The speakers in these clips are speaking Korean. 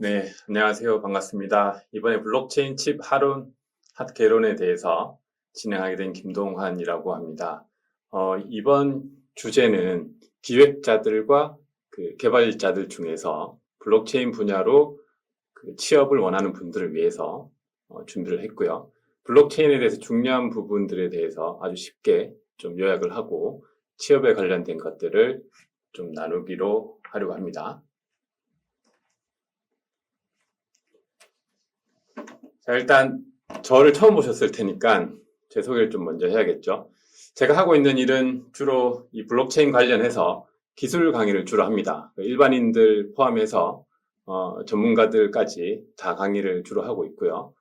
네, 안녕하세요. 반갑습니다. 이번에 블록체인 칩 핫 개론에 대해서 진행하게 된 김동환이라고 합니다. 이번 주제는 기획자들과 그 개발자들 중에서 블록체인 분야로 그 취업을 원하는 분들을 위해서 준비를 했고요. 블록체인에 대해서 중요한 부분들에 대해서 아주 쉽게 좀 요약을 하고 취업에 관련된 것들을 좀 나누기로 하려고 합니다. 자, 일단 저를 처음 보셨을 테니까 제 소개를 좀 먼저 해야겠죠. 제가 하고 있는 일은 주로 이 블록체인 관련해서 기술 강의를 주로 합니다. 일반인들 포함해서 전문가들까지 다 강의를 주로 하고 있고요.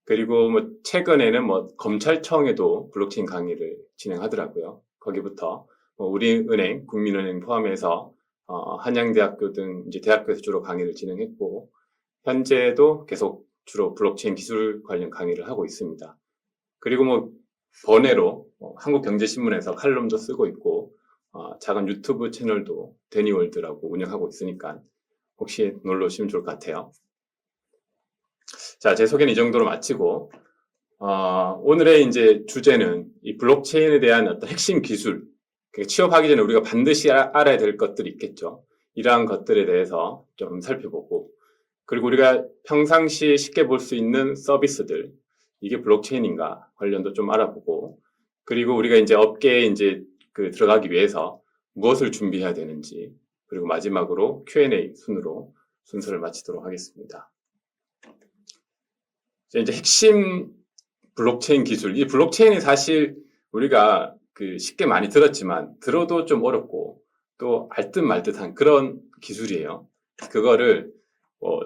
그리고 뭐 최근에는 뭐 검찰청에도 블록체인 강의를 진행하더라고요. 거기부터 뭐 우리은행, 국민은행 포함해서 한양대학교 등 이제 대학교에서 주로 강의를 진행했고 현재도 계속 주로 블록체인 기술 관련 강의를 하고 있습니다. 그리고 뭐 번외로 한국경제신문에서 칼럼도 쓰고 있고 작은 유튜브 채널도 데니월드라고 운영하고 있으니까 혹시 놀러 오시면 좋을 것 같아요. 자, 제 소개는 이 정도로 마치고 오늘의 이제 주제는 이 블록체인에 대한 어떤 핵심 기술, 취업하기 전에 우리가 반드시 알아야 될 것들이 있겠죠. 이러한 것들에 대해서 좀 살펴보고 그리고 우리가 평상시 쉽게 볼 수 있는 서비스들, 이게 블록체인인가 관련도 좀 알아보고, 그리고 우리가 이제 업계에 이제 들어가기 위해서 무엇을 준비해야 되는지, 그리고 마지막으로 Q&A 순으로 순서를 마치도록 하겠습니다. 이제 핵심 블록체인 기술, 이 블록체인이 사실 우리가 쉽게 많이 들었지만 들어도 좀 어렵고 또 알듯 말듯한 그런 기술이에요. 그거를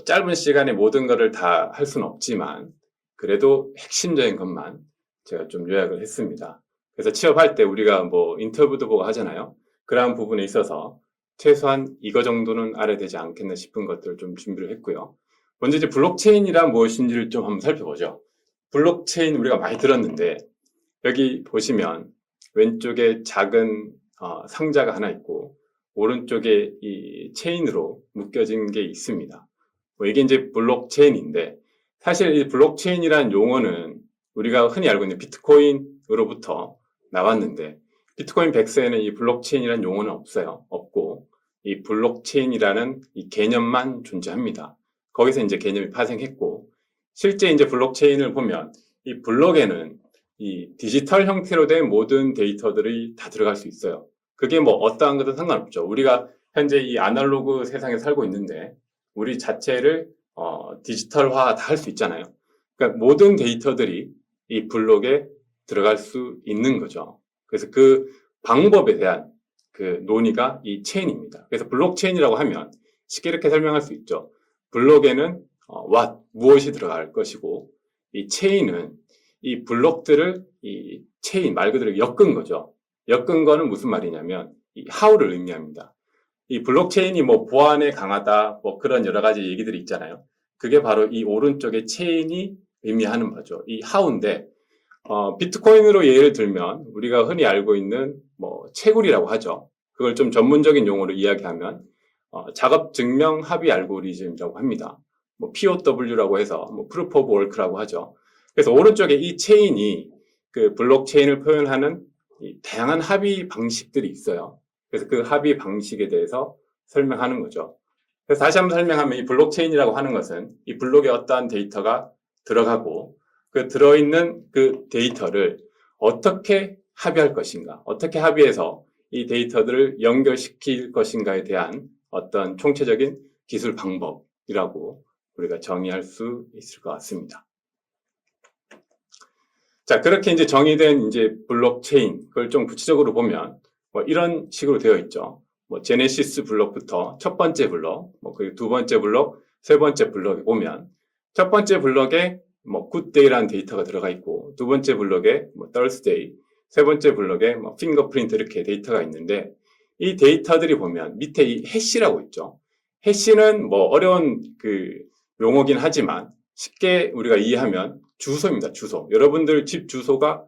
짧은 시간에 모든 것을 다 할 수는 없지만 그래도 핵심적인 것만 제가 좀 요약을 했습니다. 그래서 취업할 때 우리가 뭐 인터뷰도 보고 하잖아요. 그러한 부분에 있어서 최소한 이거 정도는 알아야 되지 않겠나 싶은 것들을 좀 준비를 했고요. 먼저 이제 블록체인이란 무엇인지를 좀 한번 살펴보죠. 블록체인 우리가 많이 들었는데 여기 보시면 왼쪽에 작은 상자가 하나 있고 오른쪽에 이 체인으로 묶여진 게 있습니다. 이게 이제 블록체인인데 사실 이 블록체인이라는 용어는 우리가 흔히 알고 있는 비트코인으로부터 나왔는데 비트코인 100세에는 이 블록체인이라는 용어는 없고 이 블록체인이라는 이 개념만 존재합니다. 거기서 이제 개념이 파생했고 실제 이제 블록체인을 보면 이 블록에는 이 디지털 형태로 된 모든 데이터들이 다 들어갈 수 있어요. 그게 뭐 어떠한 것도 상관없죠. 우리가 현재 이 아날로그 세상에 살고 있는데 우리 자체를 디지털화 다 할 수 있잖아요. 그러니까 모든 데이터들이 이 블록에 들어갈 수 있는 거죠. 그래서 그 방법에 대한 그 논의가 이 체인입니다. 그래서 블록체인이라고 하면 쉽게 이렇게 설명할 수 있죠. 블록에는 무엇이 들어갈 것이고 이 체인은 이 블록들을 이 체인 말 그대로 엮은 거죠. 엮은 거는 무슨 말이냐면 이 how를 의미합니다. 이 블록체인이 뭐 보안에 강하다 뭐 그런 여러 가지 얘기들이 있잖아요. 그게 바로 이 오른쪽에 체인이 의미하는 거죠. 이 how인데 비트코인으로 예를 들면 우리가 흔히 알고 있는 뭐 채굴이라고 하죠. 그걸 좀 전문적인 용어로 이야기하면 작업 증명 합의 알고리즘이라고 합니다. 뭐 POW라고 해서 뭐 Proof of Work라고 하죠. 그래서 오른쪽에 이 체인이 그 블록체인을 표현하는 이 다양한 합의 방식들이 있어요. 그래서 그 합의 방식에 대해서 설명하는 거죠. 그래서 다시 한번 설명하면 이 블록체인이라고 하는 것은 이 블록에 어떠한 데이터가 들어가고 그 들어있는 그 데이터를 어떻게 합의할 것인가, 어떻게 합의해서 이 데이터들을 연결시킬 것인가에 대한 어떤 총체적인 기술 방법이라고 우리가 정의할 수 있을 것 같습니다. 자, 그렇게 이제 정의된 이제 블록체인, 그걸 좀 구체적으로 보면 뭐 이런 식으로 되어 있죠. 뭐 제네시스 블록부터 첫 번째 블록, 뭐 그리고 두 번째 블록, 세 번째 블록에 보면 첫 번째 블록에 뭐 굿데이라는 데이터가 들어가 있고 두 번째 블록에 뭐 thursday, 세 번째 블록에 뭐 핑거프린트 이렇게 데이터가 있는데 이 데이터들이 보면 밑에 이 해시라고 있죠. 해시는 뭐 어려운 그 용어긴 하지만 쉽게 우리가 이해하면 주소입니다. 주소. 여러분들 집 주소가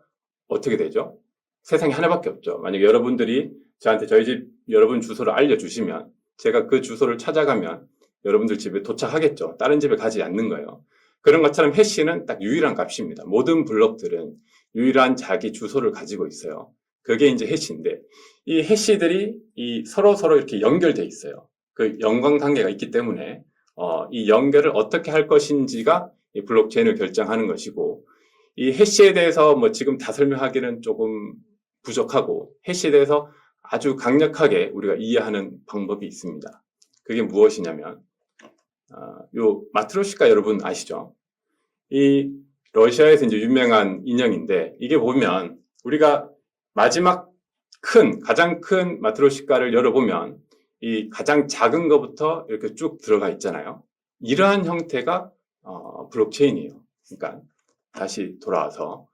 어떻게 되죠? 세상에 하나밖에 없죠. 만약에 여러분들이 저한테 저희 집 여러분 주소를 알려주시면 제가 그 주소를 찾아가면 여러분들 집에 도착하겠죠. 다른 집에 가지 않는 거예요. 그런 것처럼 해시는 딱 유일한 값입니다. 모든 블록들은 유일한 자기 주소를 가지고 있어요. 그게 이제 해시인데, 이 해시들이 이 서로 이렇게 연결돼 있어요. 그 연관관계가 있기 때문에 이 연결을 어떻게 할 것인지가 이 블록체인을 결정하는 것이고, 이 해시에 대해서 뭐 지금 다 설명하기는 조금 부족하고, 해시에 대해서 아주 강력하게 우리가 이해하는 방법이 있습니다. 그게 무엇이냐면, 요 마트로시카 여러분 아시죠? 이 러시아에서 이제 유명한 인형인데, 이게 보면 우리가 마지막 가장 큰 마트로시카를 열어보면 이 가장 작은 것부터 이렇게 쭉 들어가 있잖아요. 이러한 형태가 블록체인이에요. 그러니까 다시 돌아와서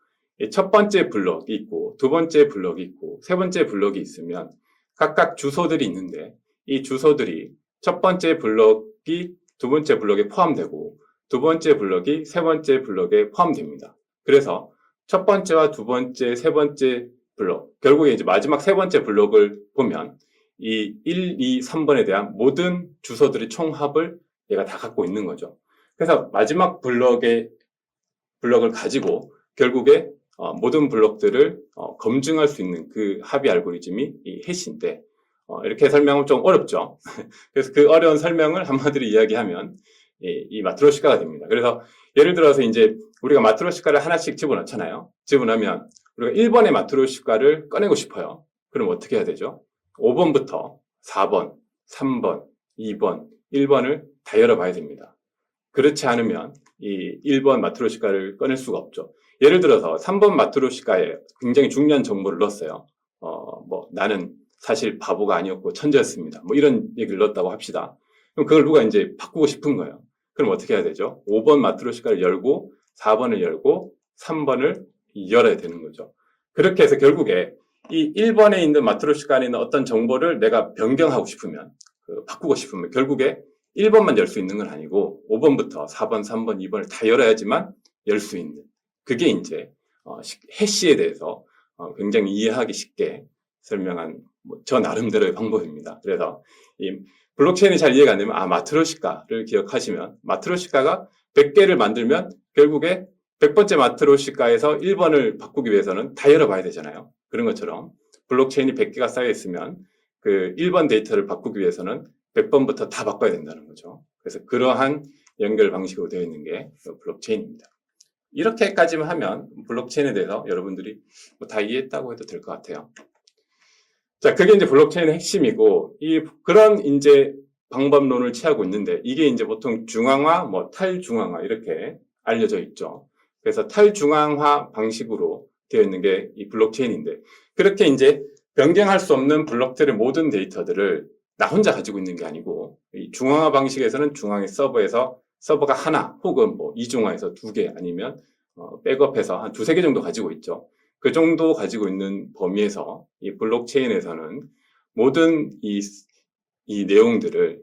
첫 번째 블록이 있고, 두 번째 블록이 있고, 세 번째 블록이 있으면 각각 주소들이 있는데, 이 주소들이 첫 번째 블록이 두 번째 블록에 포함되고, 두 번째 블록이 세 번째 블록에 포함됩니다. 그래서 첫 번째와 두 번째, 세 번째 블록, 결국에 이제 마지막 세 번째 블록을 보면 이 1, 2, 3번에 대한 모든 주소들의 총합을 얘가 다 갖고 있는 거죠. 그래서 마지막 블록을 가지고 결국에 모든 블록들을 검증할 수 있는 그 합의 알고리즘이 이 해시인데, 이렇게 설명은 좀 어렵죠. 그래서 그 어려운 설명을 한마디로 이야기하면 이 마트로시카가 됩니다. 그래서 예를 들어서 이제 우리가 마트로시카를 하나씩 집어넣잖아요. 집어넣으면 우리가 1번의 마트로시카를 꺼내고 싶어요. 그럼 어떻게 해야 되죠? 5번부터 4번, 3번, 2번, 1번을 다 열어봐야 됩니다. 그렇지 않으면 이 1번 마트로시카를 꺼낼 수가 없죠. 예를 들어서 3번 마트로시카에 굉장히 중요한 정보를 넣었어요. 뭐 나는 사실 바보가 아니었고 천재였습니다. 뭐 이런 얘기를 넣었다고 합시다. 그럼 그걸 누가 이제 바꾸고 싶은 거예요. 그럼 어떻게 해야 되죠? 5번 마트로시카를 열고 4번을 열고 3번을 열어야 되는 거죠. 그렇게 해서 결국에 이 1번에 있는 마트로시카 안에 있는 어떤 정보를 내가 변경하고 싶으면, 바꾸고 싶으면 결국에 1번만 열 수 있는 건 아니고 5번부터 4번, 3번, 2번을 다 열어야지만 열 수 있는, 그게 이제 해시에 대해서 굉장히 이해하기 쉽게 설명한 저 나름대로의 방법입니다. 그래서 이 블록체인이 잘 이해가 안 되면 마트로시카를 기억하시면, 마트로시카가 100개를 만들면 결국에 100번째 마트로시카에서 1번을 바꾸기 위해서는 다 열어봐야 되잖아요. 그런 것처럼 블록체인이 100개가 쌓여 있으면 그 1번 데이터를 바꾸기 위해서는 100번부터 다 바꿔야 된다는 거죠. 그래서 그러한 연결 방식으로 되어 있는 게 블록체인입니다. 이렇게까지만 하면 블록체인에 대해서 여러분들이 다 이해했다고 해도 될 것 같아요. 자, 그게 이제 블록체인의 핵심이고, 그런 이제 방법론을 취하고 있는데, 이게 이제 보통 중앙화, 탈중앙화 이렇게 알려져 있죠. 그래서 탈중앙화 방식으로 되어 있는 게 이 블록체인인데, 그렇게 이제 변경할 수 없는 블록들의 모든 데이터들을 나 혼자 가지고 있는 게 아니고, 이 중앙화 방식에서는 중앙의 서버에서 서버가 하나 혹은 이중화해서 2개 아니면 백업해서 한 2-3개 정도 가지고 있죠. 그 정도 가지고 있는 범위에서 이 블록체인에서는 모든 이 내용들을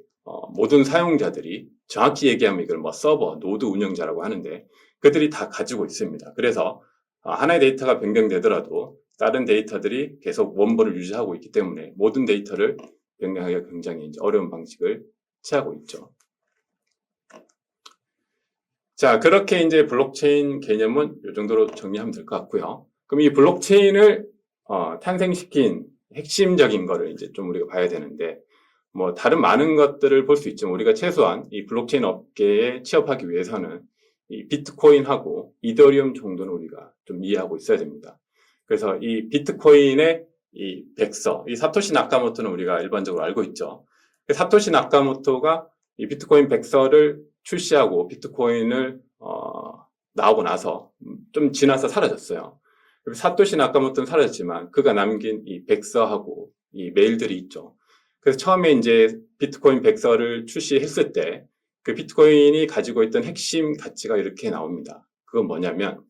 모든 사용자들이, 정확히 얘기하면 이걸 서버, 노드 운영자라고 하는데, 그들이 다 가지고 있습니다. 그래서 하나의 데이터가 변경되더라도 다른 데이터들이 계속 원본을 유지하고 있기 때문에 모든 데이터를 변경하기가 굉장히 이제 어려운 방식을 취하고 있죠. 자, 그렇게 이제 블록체인 개념은 이 정도로 정리하면 될 것 같고요. 그럼 이 블록체인을 탄생시킨 핵심적인 거를 이제 좀 우리가 봐야 되는데, 다른 많은 것들을 볼 수 있지만 우리가 최소한 이 블록체인 업계에 취업하기 위해서는 이 비트코인하고 이더리움 정도는 우리가 좀 이해하고 있어야 됩니다. 그래서 이 비트코인의 이 백서, 이 사토시 나카모토는 우리가 일반적으로 알고 있죠. 사토시 나카모토가 이 비트코인 백서를 출시하고 비트코인을 나오고 나서 좀 지나서 사라졌어요. 사토시 나카모토는 사라졌지만 그가 남긴 이 백서하고 이 메일들이 있죠. 그래서 처음에 이제 비트코인 백서를 출시했을 때 그 비트코인이 가지고 있던 핵심 가치가 이렇게 나옵니다. 그건 뭐냐면,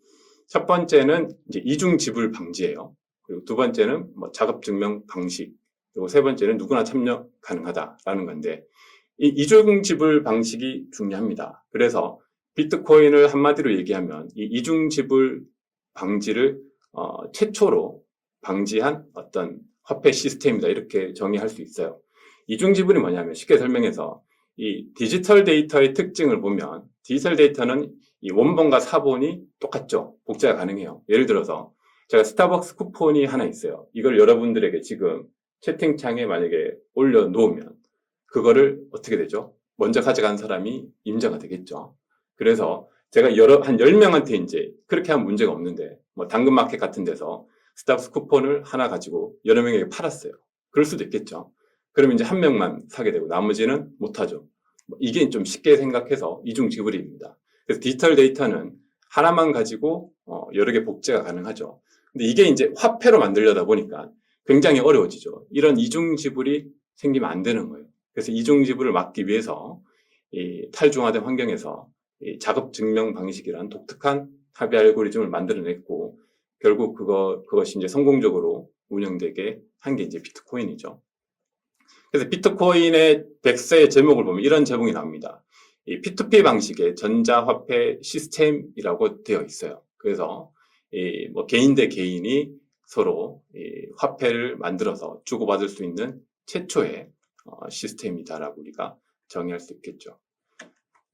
첫 번째는 이제 이중 지불 방지예요. 그리고 두 번째는 작업 증명 방식, 그리고 세 번째는 누구나 참여 가능하다라는 건데, 이 이중 지불 방식이 중요합니다. 그래서 비트코인을 한마디로 얘기하면 이 이중 지불 방지를 최초로 방지한 어떤 화폐 시스템이다, 이렇게 정의할 수 있어요. 이중 지불이 뭐냐면, 쉽게 설명해서 이 디지털 데이터의 특징을 보면 디지털 데이터는 이 원본과 사본이 똑같죠. 복제가 가능해요. 예를 들어서 제가 스타벅스 쿠폰이 하나 있어요. 이걸 여러분들에게 지금 채팅창에 만약에 올려놓으면 그거를 어떻게 되죠? 먼저 가져간 사람이 임자가 되겠죠. 그래서 제가 한 10명한테 이제 그렇게 하면 문제가 없는데 뭐 당근마켓 같은 데서 스타벅스 쿠폰을 하나 가지고 여러 명에게 팔았어요. 그럴 수도 있겠죠. 그러면 이제 한 명만 사게 되고 나머지는 못하죠. 이게 좀 쉽게 생각해서 이중지불입니다. 그래서 디지털 데이터는 하나만 가지고 여러 개 복제가 가능하죠. 근데 이게 이제 화폐로 만들려다 보니까 굉장히 어려워지죠. 이런 이중지불이 생기면 안 되는 거예요. 그래서 이중지불을 막기 위해서 이 탈중화된 환경에서 이 작업 증명 방식이란 독특한 합의 알고리즘을 만들어냈고 결국 그것이 이제 성공적으로 운영되게 한 게 이제 비트코인이죠. 그래서 비트코인의 백서의 제목을 보면 이런 제목이 나옵니다. 이 P2P 방식의 전자화폐 시스템이라고 되어 있어요. 그래서 뭐 개인 대 개인이 서로 화폐를 만들어서 주고받을 수 있는 최초의 시스템이다라고 우리가 정의할 수 있겠죠.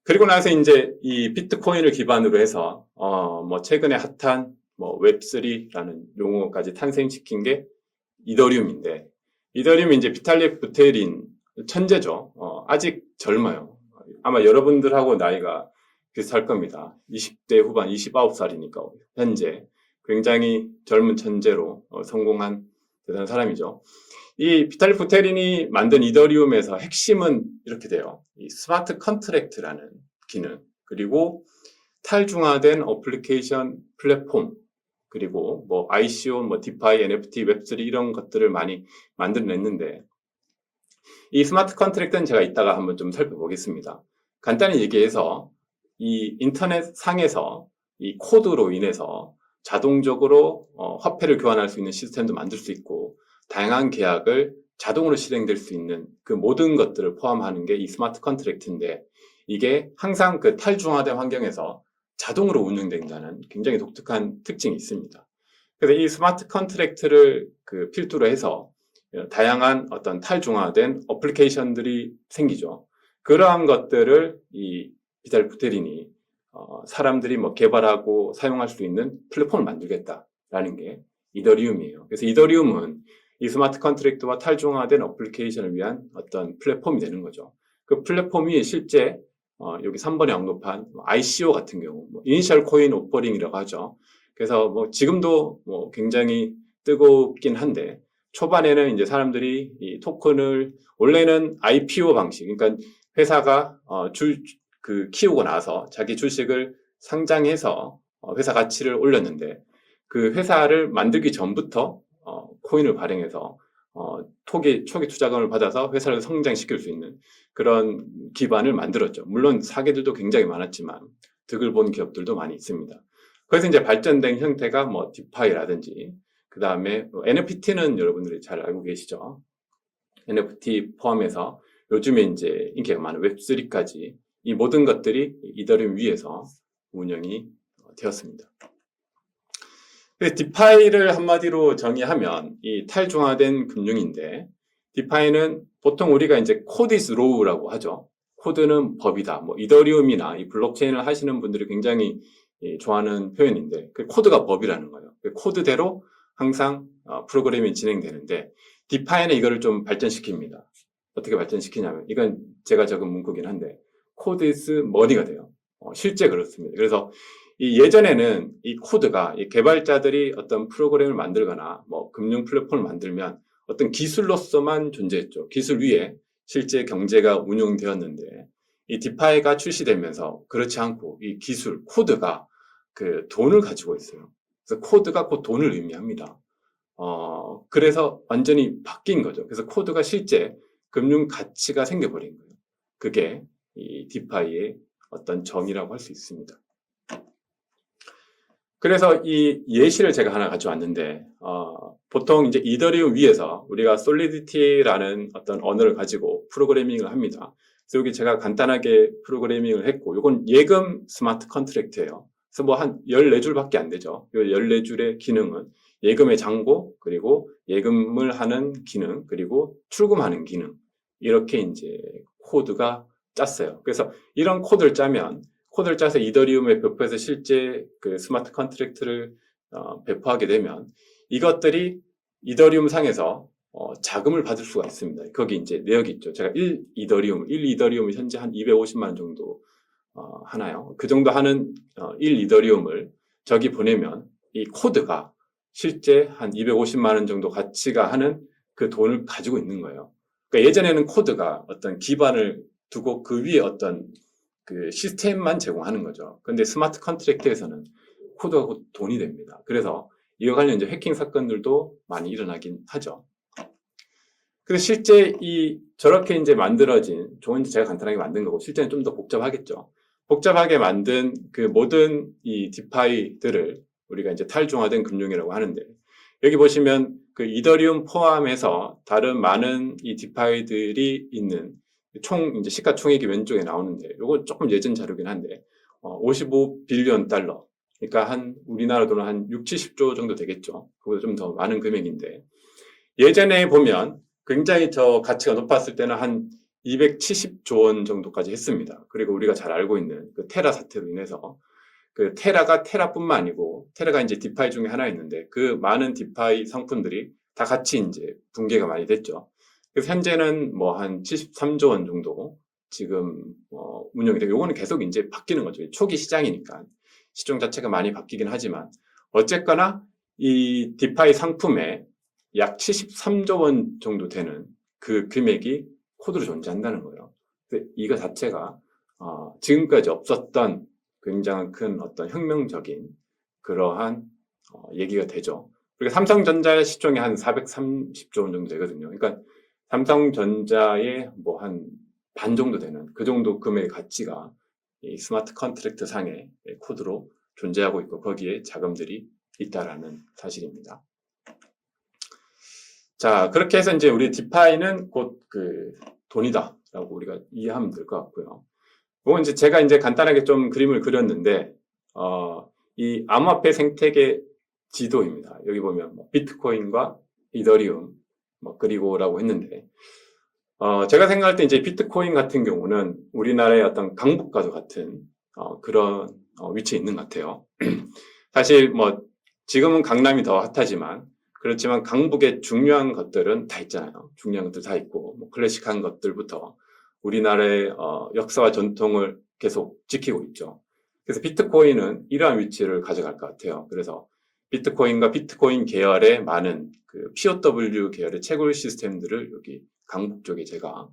그리고 나서 이제 이 비트코인을 기반으로 해서 뭐 최근에 핫한 뭐 웹3라는 용어까지 탄생시킨 게 이더리움인데 이더리움이 이제 비탈릭 부테린 천재죠. 아직 젊어요. 아마 여러분들하고 나이가 비슷할 겁니다. 20대 후반 29살이니까 현재 굉장히 젊은 천재로 성공한 대단한 사람이죠. 이 비탈릭 부테린이 만든 이더리움에서 핵심은 이렇게 돼요. 이 스마트 컨트랙트라는 기능, 그리고 탈중화된 어플리케이션 플랫폼, 그리고 뭐 ICO, 뭐 디파이, NFT, 웹3 이런 것들을 많이 만들어냈는데 이 스마트 컨트랙트는 제가 이따가 한번 좀 살펴보겠습니다. 간단히 얘기해서 이 인터넷 상에서 이 코드로 인해서 자동적으로 화폐를 교환할 수 있는 시스템도 만들 수 있고 다양한 계약을 자동으로 실행될 수 있는 그 모든 것들을 포함하는 게 이 스마트 컨트랙트인데 이게 항상 그 탈중화된 환경에서 자동으로 운영된다는 굉장히 독특한 특징이 있습니다. 그래서 이 스마트 컨트랙트를 그 필두로 해서 다양한 어떤 탈중화된 어플리케이션들이 생기죠. 그러한 것들을 이 비탈 부테린이 사람들이 뭐 개발하고 사용할 수 있는 플랫폼을 만들겠다라는 게 이더리움이에요. 그래서 이더리움은 이 스마트 컨트랙트와 탈중화된 어플리케이션을 위한 어떤 플랫폼이 되는 거죠. 그 플랫폼이 실제 여기 3번에 언급한 ICO 같은 경우, 이니셜 코인 오퍼링이라고 하죠. 그래서 뭐 지금도 뭐 굉장히 뜨겁긴 한데 초반에는 이제 사람들이 이 토큰을 원래는 IPO 방식, 그러니까 회사가 키우고 나서 자기 주식을 상장해서 회사 가치를 올렸는데 그 회사를 만들기 전부터 코인을 발행해서 초기 투자금을 받아서 회사를 성장시킬 수 있는 그런 기반을 만들었죠. 물론 사기들도 굉장히 많았지만 득을 본 기업들도 많이 있습니다. 그래서 이제 발전된 형태가 뭐 디파이라든지 그 다음에 NFT는 여러분들이 잘 알고 계시죠. NFT 포함해서 요즘에 이제 인기가 많은 웹3까지 이 모든 것들이 이더리움 위에서 운영이 되었습니다. 디파이를 한마디로 정의하면 이 탈중화된 금융인데 디파이는 보통 우리가 이제 코드 is law라고 하죠. 코드는 법이다. 뭐 이더리움이나 이 블록체인을 하시는 분들이 굉장히 좋아하는 표현인데 그 코드가 법이라는 거예요. 그 코드대로 항상 프로그램이 진행되는데 디파이는 이거를 좀 발전시킵니다. 어떻게 발전시키냐면 이건 제가 적은 문구긴 한데 코드 is money가 돼요. 실제 그렇습니다. 그래서 이 예전에는 이 코드가 이 개발자들이 어떤 프로그램을 만들거나 뭐 금융 플랫폼을 만들면 어떤 기술로서만 존재했죠. 기술 위에 실제 경제가 운용되었는데 이 디파이가 출시되면서 그렇지 않고 이 기술 코드가 그 돈을 가지고 있어요. 그래서 코드가 곧 돈을 의미합니다. 그래서 완전히 바뀐 거죠. 그래서 코드가 실제 금융 가치가 생겨버린 거예요. 그게 이 디파이의 어떤 정의라고 할 수 있습니다. 그래서 이 예시를 제가 하나 가져왔는데 보통 이제 이더리움 위에서 우리가 솔리디티라는 어떤 언어를 가지고 프로그래밍을 합니다. 그래서 여기 제가 간단하게 프로그래밍을 했고 이건 예금 스마트 컨트랙트예요. 그래서 뭐 한 14줄밖에 안 되죠. 이 14줄의 기능은 예금의 잔고, 그리고 예금을 하는 기능, 그리고 출금하는 기능 이렇게 이제 코드가 짰어요. 그래서 이런 코드를 짜서 이더리움에 배포해서 실제 그 스마트 컨트랙트를 배포하게 되면 이것들이 이더리움 상에서 자금을 받을 수가 있습니다. 거기 이제 내역이 있죠. 제가 1 이더리움을 현재 한 250만 원 정도 하나요. 그 정도 하는 1 이더리움을 저기 보내면 이 코드가 실제 한 250만 원 정도 가치가 하는 그 돈을 가지고 있는 거예요. 그러니까 예전에는 코드가 어떤 기반을 두고 그 위에 어떤 그 시스템만 제공하는 거죠. 근데 스마트 컨트랙트에서는 코드가 곧 돈이 됩니다. 그래서 이와 관련 이제 해킹 사건들도 많이 일어나긴 하죠. 그래서 실제 저렇게 이제 만들어진, 종은 제가 간단하게 만든 거고, 실제는 좀 더 복잡하겠죠. 복잡하게 만든 그 모든 이 디파이들을 우리가 이제 탈중화된 금융이라고 하는데, 여기 보시면 그 이더리움 포함해서 다른 많은 이 디파이들이 있는 이제 시가총액이 왼쪽에 나오는데, 이거 조금 예전 자료긴 한데, 55빌리언 달러. 그러니까 우리나라 돈은 한 6, 70조 정도 되겠죠. 그보다 좀 더 많은 금액인데, 예전에 보면 굉장히 저 가치가 높았을 때는 한 270조 원 정도까지 했습니다. 그리고 우리가 잘 알고 있는 그 테라 사태로 인해서 그 테라뿐만 아니고 테라가 이제 디파이 중에 하나였는데 그 많은 디파이 상품들이 다 같이 이제 붕괴가 많이 됐죠. 그래서 현재는 뭐 한 73조 원 정도 지금 운영이 되고 요거는 계속 이제 바뀌는 거죠. 초기 시장이니까 시장 자체가 많이 바뀌긴 하지만 어쨌거나 이 디파이 상품에 약 73조 원 정도 되는 그 금액이 코드로 존재한다는 거예요. 이거 자체가 지금까지 없었던 굉장히 큰 어떤 혁명적인 그러한 얘기가 되죠. 그리고 삼성전자 시총이 한 430조 원 정도 되거든요. 그러니까 삼성전자의 뭐 한 반 정도 되는 그 정도 금액의 가치가 이 스마트 컨트랙트 상의 코드로 존재하고 있고 거기에 자금들이 있다라는 사실입니다. 자, 그렇게 해서 이제 우리 디파이는 곧 그 돈이다라고 우리가 이해하면 될 것 같고요. 이건 이제 제가 이제 간단하게 좀 그림을 그렸는데, 이 암호화폐 생태계 지도입니다. 여기 보면 뭐 비트코인과 이더리움, 뭐 그리고라고 했는데, 제가 생각할 때 이제 비트코인 같은 경우는 우리나라의 어떤 강북과도 같은 그런 위치에 있는 것 같아요. 사실 뭐 지금은 강남이 더 핫하지만 그렇지만 강북의 중요한 것들은 다 있잖아요. 중요한 것들 다 있고 뭐 클래식한 것들부터 우리나라의 역사와 전통을 계속 지키고 있죠. 그래서 비트코인은 이러한 위치를 가져갈 것 같아요. 그래서 비트코인과 비트코인 계열의 많은 그 POW 계열의 채굴 시스템들을 여기 강북 쪽에 제가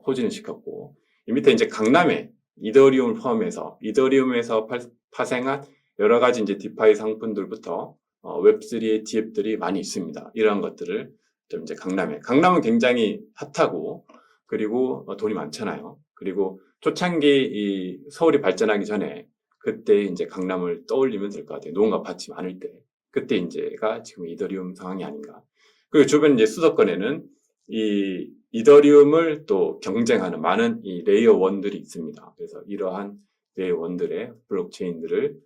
포진을 시켰고 이 밑에 이제 강남에 이더리움을 포함해서 이더리움에서 파생한 여러 가지 이제 디파이 상품들부터 웹3의 DApp들이 많이 있습니다. 이러한 것들을 좀 이제 강남은 굉장히 핫하고 그리고 돈이 많잖아요. 그리고 초창기 이 서울이 발전하기 전에 그때 이제 강남을 떠올리면 될 것 같아요. 농가 밭이 많을 때. 그때 이제가 지금 이더리움 상황이 아닌가. 그리고 주변 이제 수도권에는 이 이더리움을 또 경쟁하는 많은 이 레이어 1들이 있습니다. 그래서 이러한 레이어 1들의 블록체인들을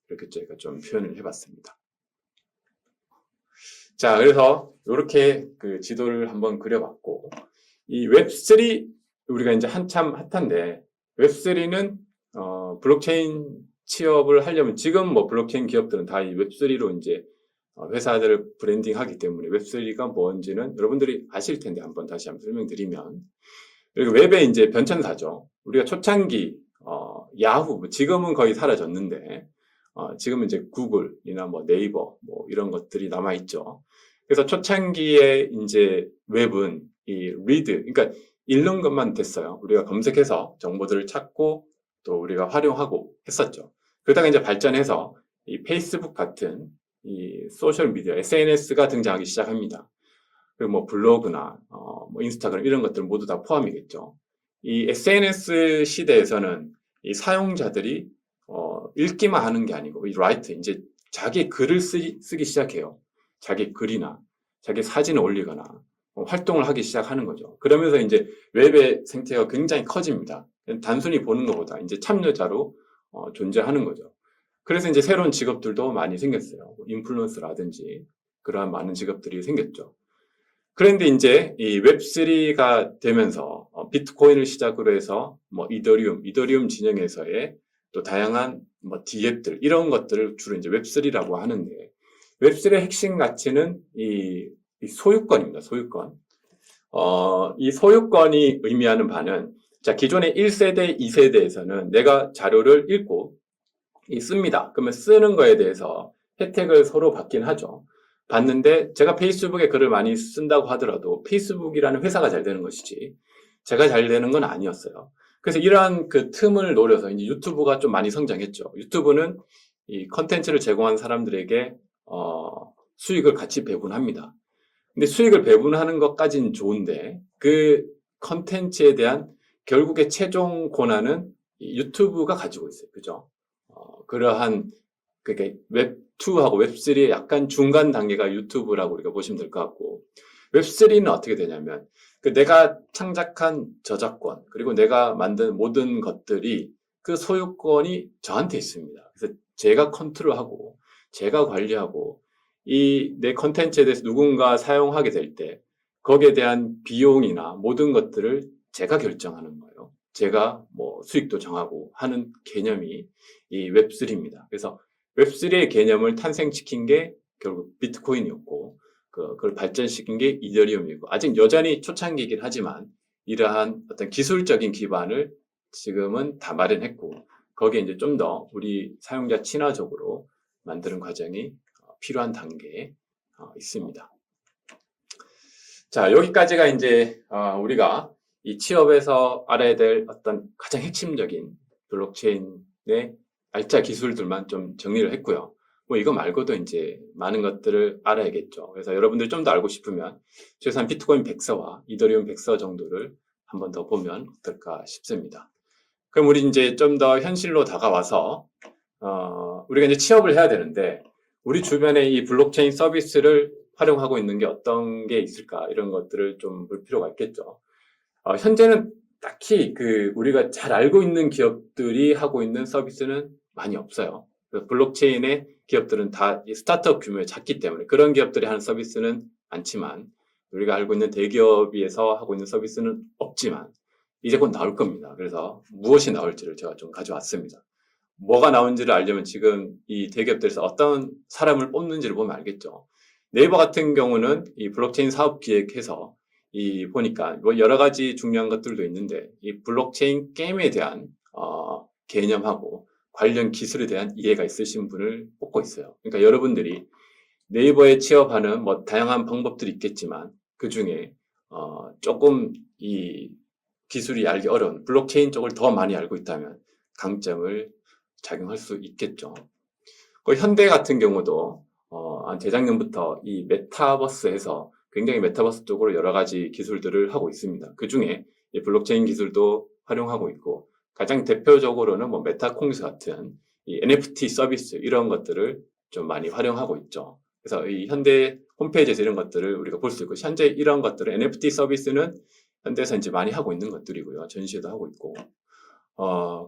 이렇게 저희가 좀 표현을 해봤습니다. 자, 그래서 이렇게 그 지도를 한번 그려봤고, 이 웹3 우리가 이제 한참 핫한데, 웹3는 블록체인 취업을 하려면 지금 뭐 블록체인 기업들은 다 이 웹3로 이제 회사들을 브랜딩하기 때문에 웹3가 뭔지는 여러분들이 아실 텐데 한번 다시 한번 설명드리면, 그리고 웹의 이제 변천사죠. 우리가 초창기 야후, 지금은 거의 사라졌는데, 지금은 이제 구글이나 뭐 네이버 뭐 이런 것들이 남아있죠. 그래서 초창기에 이제 웹은 이 리드, 그러니까 읽는 것만 됐어요. 우리가 검색해서 정보들을 찾고 또 우리가 활용하고 했었죠. 그러다가 이제 발전해서 이 페이스북 같은 이 소셜 미디어, SNS가 등장하기 시작합니다. 그리고 뭐 블로그나 뭐 인스타그램 이런 것들 모두 다 포함이겠죠. 이 SNS 시대에서는 이 사용자들이 읽기만 하는 게 아니고 이 라이트 이제 자기 글을 쓰기 시작해요. 자기 글이나 자기 사진을 올리거나 활동을 하기 시작하는 거죠. 그러면서 이제 웹의 생태가 굉장히 커집니다. 단순히 보는 것보다 이제 참여자로 존재하는 거죠. 그래서 이제 새로운 직업들도 많이 생겼어요. 인플루언서라든지 그러한 많은 직업들이 생겼죠. 그런데 이제 이 웹3가 되면서 비트코인을 시작으로 해서 뭐 이더리움 진영에서의 또 다양한 뭐 디앱들 이런 것들을 주로 이제 웹3라고 하는데 웹3의 핵심 가치는 이 소유권입니다. 소유권. 이 소유권이 의미하는 바는 자, 기존의 1세대, 2세대에서는 내가 자료를 읽고 씁니다. 그러면 쓰는 거에 대해서 혜택을 서로 받긴 하죠. 받는데 제가 페이스북에 글을 많이 쓴다고 하더라도 페이스북이라는 회사가 잘 되는 것이지 제가 잘 되는 건 아니었어요. 그래서 이러한 그 틈을 노려서 이제 유튜브가 좀 많이 성장했죠. 유튜브는 이 컨텐츠를 제공한 사람들에게 수익을 같이 배분합니다. 근데 수익을 배분하는 것까지는 좋은데 그 컨텐츠에 대한 결국의 최종 권한은 유튜브가 가지고 있어요. 그죠? 그러한 그게 웹2하고 웹3의 약간 중간 단계가 유튜브라고 우리가 보시면 될 것 같고 웹3는 어떻게 되냐면 그 내가 창작한 저작권 그리고 내가 만든 모든 것들이 그 소유권이 저한테 있습니다. 그래서 제가 컨트롤하고 제가 관리하고 이 내 컨텐츠에 대해서 누군가 사용하게 될 때 거기에 대한 비용이나 모든 것들을 제가 결정하는 거예요. 제가 뭐 수익도 정하고 하는 개념이 이 웹3입니다. 그래서 웹3의 개념을 탄생시킨 게 결국 비트코인이었고 그걸 발전시킨 게 이더리움이고 아직 여전히 초창기이긴 하지만 이러한 어떤 기술적인 기반을 지금은 다 마련했고 거기에 이제 좀 더 우리 사용자 친화적으로 만드는 과정이 필요한 단계에 있습니다. 자, 여기까지가 이제 우리가 이 취업에서 알아야 될 어떤 가장 핵심적인 블록체인의 알짜 기술들만 좀 정리를 했고요. 뭐 이거 말고도 이제 많은 것들을 알아야겠죠. 그래서 여러분들 좀 더 알고 싶으면 최소한 비트코인 100서와 이더리움 100서 정도를 한 번 더 보면 어떨까 싶습니다. 그럼 우리 이제 좀 더 현실로 다가와서 우리가 이제 취업을 해야 되는데 우리 주변에 이 블록체인 서비스를 활용하고 있는 게 어떤 게 있을까 이런 것들을 좀 볼 필요가 있겠죠. 현재는 딱히 우리가 잘 알고 있는 기업들이 하고 있는 서비스는 많이 없어요. 블록체인의 기업들은 다 스타트업 규모에 작기 때문에 그런 기업들이 하는 서비스는 많지만 우리가 알고 있는 대기업에서 하고 있는 서비스는 없지만 이제 곧 나올 겁니다. 그래서 무엇이 나올지를 제가 좀 가져왔습니다. 뭐가 나온지를 알려면 지금 이 대기업들에서 어떤 사람을 뽑는지를 보면 알겠죠. 네이버 같은 경우는 이 블록체인 사업 기획해서 보니까 뭐 여러 가지 중요한 것들도 있는데 이 블록체인 게임에 대한 개념하고 관련 기술에 대한 이해가 있으신 분을 뽑고 있어요. 그러니까 여러분들이 네이버에 취업하는 뭐 다양한 방법들이 있겠지만 그 중에 조금 이 기술이 알기 어려운 블록체인 쪽을 더 많이 알고 있다면 강점을 작용할 수 있겠죠. 현대 같은 경우도 재작년부터 이 메타버스에서 굉장히 메타버스 쪽으로 여러 가지 기술들을 하고 있습니다. 그 중에 블록체인 기술도 활용하고 있고 가장 대표적으로는 뭐 메타콩스 같은 이 NFT 서비스 이런 것들을 좀 많이 활용하고 있죠. 그래서 이 현대 홈페이지에서 이런 것들을 우리가 볼 수 있고 현재 이런 것들은 NFT 서비스는 현대에서 이제 많이 하고 있는 것들이고요. 전시회도 하고 있고.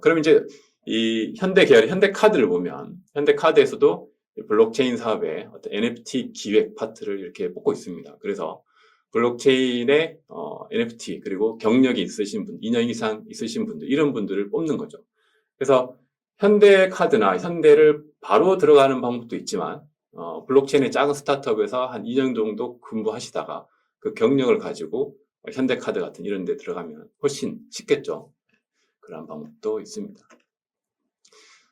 그럼 이제 이 현대 계열, 현대 카드를 보면 현대 카드에서도 블록체인 사업의 어떤 NFT 기획 파트를 이렇게 뽑고 있습니다. 그래서 블록체인의 NFT 그리고 경력이 있으신 분, 2년 이상 있으신 분들 이런 분들을 뽑는 거죠. 그래서 현대 카드나 현대를 바로 들어가는 방법도 있지만 블록체인의 작은 스타트업에서 한 2년 정도 근무하시다가 그 경력을 가지고 현대 카드 같은 이런 데 들어가면 훨씬 쉽겠죠. 그런 방법도 있습니다.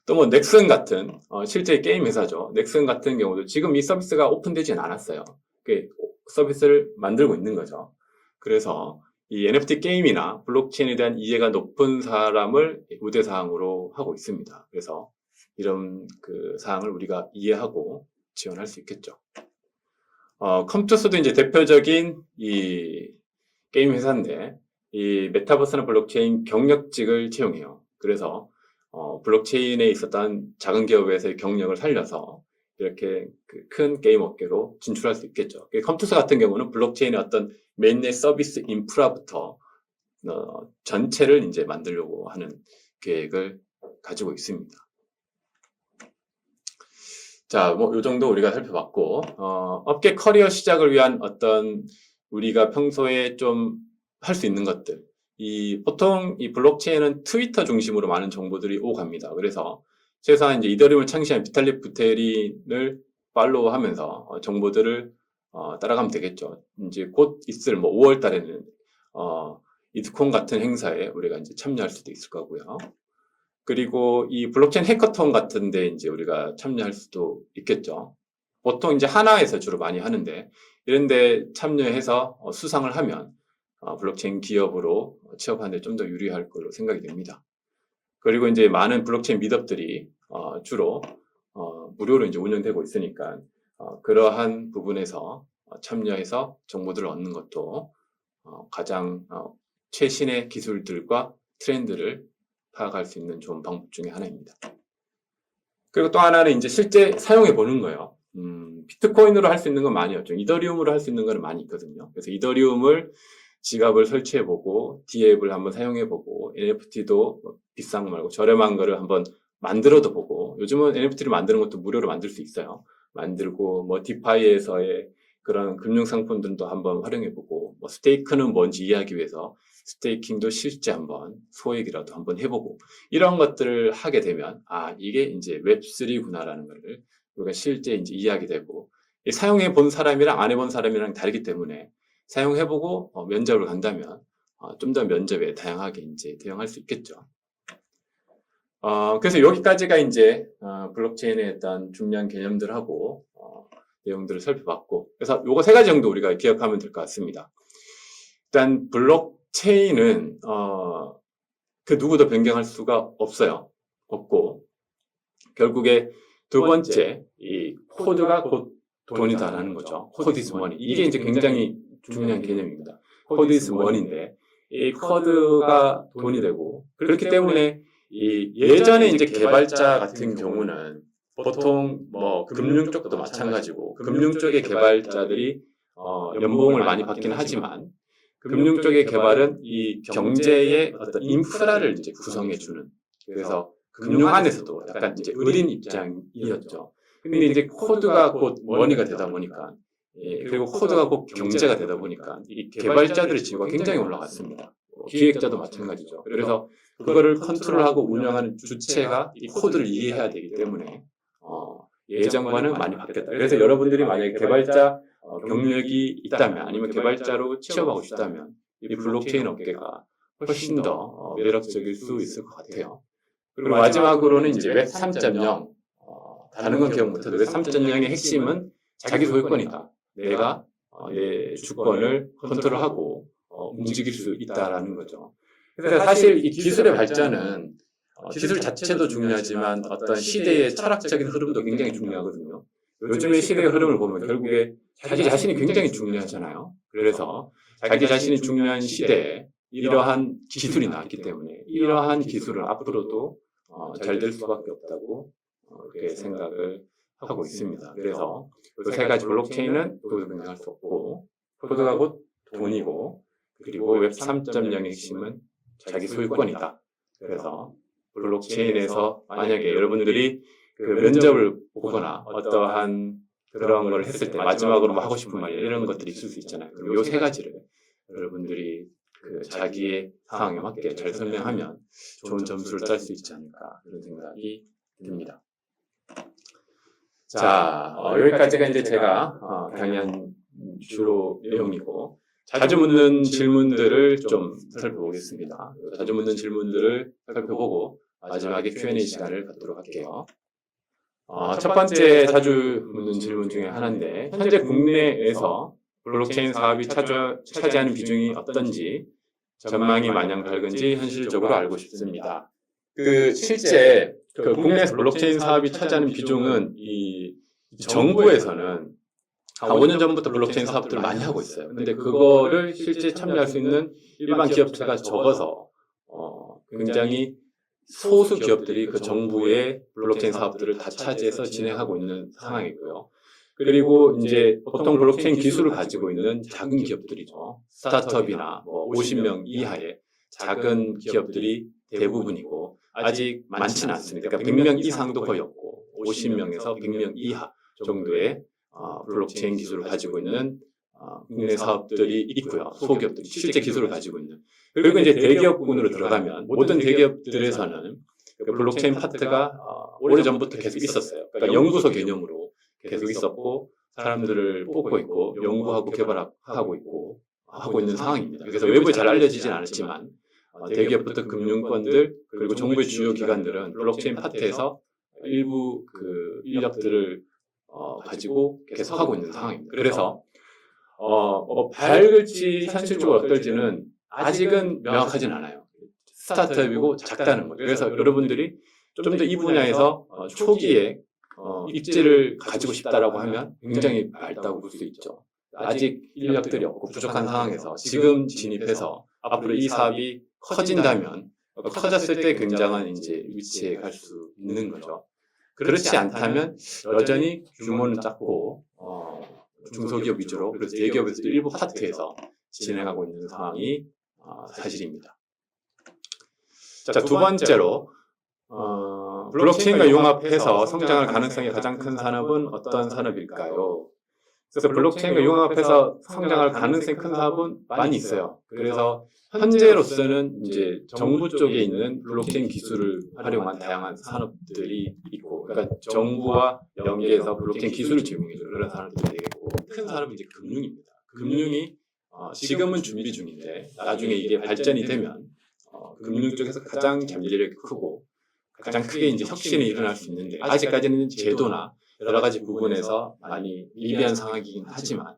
또 뭐 넥슨 같은 실제 게임 회사죠. 넥슨 같은 경우도 지금 이 서비스가 오픈되지는 않았어요. 서비스를 만들고 있는 거죠. 그래서 이 NFT 게임이나 블록체인에 대한 이해가 높은 사람을 우대사항으로 하고 있습니다. 그래서 이런 사항을 우리가 이해하고 지원할 수 있겠죠. 컴투스도 이제 대표적인 이 게임 회사인데 이 메타버스나 블록체인 경력직을 채용해요. 그래서 블록체인에 있었던 작은 기업에서의 경력을 살려서 이렇게 큰 게임 업계로 진출할 수 있겠죠. 컴투스 같은 경우는 블록체인의 어떤 메인넷 서비스 인프라부터 전체를 이제 만들려고 하는 계획을 가지고 있습니다. 자, 뭐 요 정도 우리가 살펴봤고 업계 커리어 시작을 위한 어떤 우리가 평소에 좀 할 수 있는 것들. 보통 이 블록체인은 트위터 중심으로 많은 정보들이 오갑니다. 그래서 최소한 이제 이더리움을 창시한 비탈릭 부테린을 팔로우하면서 정보들을 따라가면 되겠죠. 이제 곧 있을 5월 달에는 이드콘 같은 행사에 우리가 이제 참여할 수도 있을 거고요. 그리고 이 블록체인 해커톤 같은데 이제 우리가 참여할 수도 있겠죠. 보통 이제 하나에서 주로 많이 하는데 이런데 참여해서 수상을 하면 블록체인 기업으로 취업하는 데 좀 더 유리할 걸로 생각이 됩니다. 그리고 이제 많은 블록체인 미드업들이 주로 무료로 이제 운영되고 있으니까 그러한 부분에서 참여해서 정보들을 얻는 것도 가장 최신의 기술들과 트렌드를 파악할 수 있는 좋은 방법 중에 하나입니다. 그리고 또 하나는 이제 실제 사용해 보는 거예요. 비트코인으로 할 수 있는 건 많이 없죠. 이더리움으로 할 수 있는 건 많이 있거든요. 그래서 이더리움을 지갑을 설치해보고 D앱을 한번 사용해보고 NFT도 비싼 거 말고 저렴한 거를 한번 만들어도 보고 요즘은 NFT를 만드는 것도 무료로 만들 수 있어요. 만들고 뭐 디파이에서의 그런 금융상품들도 한번 활용해보고 뭐 스테이크는 뭔지 이해하기 위해서 스테이킹도 실제 한번 소액이라도 한번 해보고 이런 것들을 하게 되면 이게 이제 웹3구나라는 거를 우리가 실제 이제 이해하게 되고 사용해 본 사람이랑 안 해본 사람이랑 다르기 때문에 사용해보고 면접을 간다면 좀 더 면접에 다양하게 이제 대응할 수 있겠죠. 그래서 여기까지가 이제 블록체인의 어떤 중요한 개념들하고 내용들을 살펴봤고 그래서 요거 3가지 정도 우리가 기억하면 될 것 같습니다. 일단 블록체인은 그 누구도 변경할 수가 없고 결국에 두 번째 이 코드가 곧 돈이다라는 거죠. 코드 is money. 이게 이제 굉장히 중요한 개념입니다. 코드 is money인데 이 코드가 돈이 되고 그렇기 때문에 예전에 이제 개발자 같은 경우는 보통 뭐 금융 쪽도 마찬가지고 금융 쪽의 개발자들이 연봉을 많이 받긴 하지만 금융 쪽의 개발은 이 경제의 어떤 인프라를 이제 구성해 주는 그래서 금융 안에서도 약간 이제 의린 입장이었죠. 근데 이제 코드가 곧 머니가 되다 보니까 그리고 코드가 곧 경제가 되다 보니까 이 개발자들의 지위가 굉장히 올라갔습니다. 기획자도 마찬가지죠. 그래서 그거를 컨트롤하고 운영하는 주체가 이 코드를 이해해야 되기 때문에 예전과는 많이 바뀌었다. 그래서 여러분들이 만약에 개발자 경력이 있다면 아니면 개발자로 취업하고 싶다면 이 블록체인 업계가 훨씬 더 매력적일 수 있을 것 같아요. 그리고 마지막으로는 이제 웹 3.0 다른 건 기억 못해도 웹 3.0의 핵심은 자기 소유권이다. 내가 내 주권을 컨트롤하고 움직일 수 있다라는 거죠. 그래서 사실 이 기술의 발전은 기술 자체도 중요하지만 어떤 시대의 철학적인 흐름도 굉장히 중요하거든요. 요즘의 시대의 흐름을 보면 결국에 자기 자신이 굉장히 중요하잖아요. 그래서 자기 자신이 중요한 시대에 이러한 기술이 나왔기 때문에 이러한 기술은 앞으로도 잘 될 수밖에 없다고 그렇게 생각을 하고 있습니다. 그래서 이 3가지 블록체인은 누구도 변경할 수 없고 코드가 곧 돈이고 그리고 웹 3.0의 핵심은 자기 소유권이다. 그래서 블록체인에서 만약에 여러분들이 그 면접을 보거나 어떠한 그런 걸 했을 때 마지막으로 뭐 하고 싶은 말이 이런 것들이 있을 수 있잖아요. 그럼 이 3가지를 여러분들이 그 자기의 상황에 맞게 잘 설명하면 좋은 점수를 딸 수 있지 않을까 이런 생각이 듭니다. 자, 여기까지가 이제 제가 강의한 주로 내용이고 자주 묻는 질문들을 좀 살펴보겠습니다. 자주 묻는 질문들을 살펴보고 마지막에 Q&A 시간을 갖도록 할게요. 첫 번째 자주 묻는 질문 중에 하나인데 현재 국내에서 블록체인 사업이 차지하는 비중이 어떤지 전망이 마냥 밝은지 현실적으로 알고 싶습니다. 실제 국내에서 블록체인 사업이 차지하는 비중은 이 정부에서는 한 5년 전부터 블록체인 사업들을 많이 하고 있어요. 근데 그거를 실제 참여할 수 있는 일반 기업체가 적어서 굉장히 소수 기업들이 그 정부의 블록체인 사업들을 다 차지해서 진행하고 있는 상황이고요. 그리고 이제 보통 블록체인 기술을 가지고 있는 작은 기업들이죠. 스타트업이나 뭐 50명 이하의 작은 기업들이 대부분이고 아직 많지는 않습니다. 그러니까 100명 이상도 거의 없고 50명에서 100명 이하 정도의 블록체인 기술을 가지고 있는 국내 사업들이 있고요. 소기업들이 실제 기술을 가지고 있는. 그리고 이제 대기업군으로 들어가면 모든 대기업들에서는 그 블록체인 파트가 오래전부터 계속 있었어요. 그러니까 연구소 개념으로 계속 있었고 사람들을 뽑고 있고 연구하고 개발하고 있고 하고 있는 상황입니다. 그래서 외부에 잘 알려지진 않았지만 대기업부터 금융권들 그리고 정부의 주요 기관들은 블록체인 파트에서 일부 그 인력들을 가지고 계속 하고 있는 상황입니다. 그래서 밝을지 현실적으로 어떨지는 아직은 명확하진 않아요. 스타트업이고 작다는 거죠. 그래서 여러분들이 좀 더 이 분야에서 초기에 입지를 가지고 싶다라고 하면 굉장히 밝다고 볼 수 있죠. 아직 인력들이 없고 부족한 상황에서 지금 진입해서 앞으로 이 사업이 커진다면 커졌을 때 굉장한 이제 위치에 갈 수 있는 거죠. 그렇지 않다면 여전히 규모는 작고 중소기업 위주로 그래서 대기업에서도 일부 파트에서 진행하고 있는 상황이 사실입니다. 자, 두 번째로 블록체인과 융합해서 성장할 가능성이 가장 큰 산업은 어떤 산업일까요? 그래서 블록체인과 융합해서 성장할 가능성이 큰 사업은 많이 있어요. 그래서 현재로서는 이제 정부 쪽에 있는 블록체인 기술을 활용한 다양한 산업들이 있고, 그러니까 정부와 연계해서 블록체인 기술을 제공해주는 그런 산업들이 되겠고, 큰 산업은 이제 금융입니다. 금융이 지금은 준비 중인데 나중에 이게 발전이 되면 금융 쪽에서 가장 잠재력이 크고 가장 크게 이제 혁신이 일어날 수 있는데 아직까지는 제도나 여러 가지 부분에서 많이 미비한 상황이긴 하지만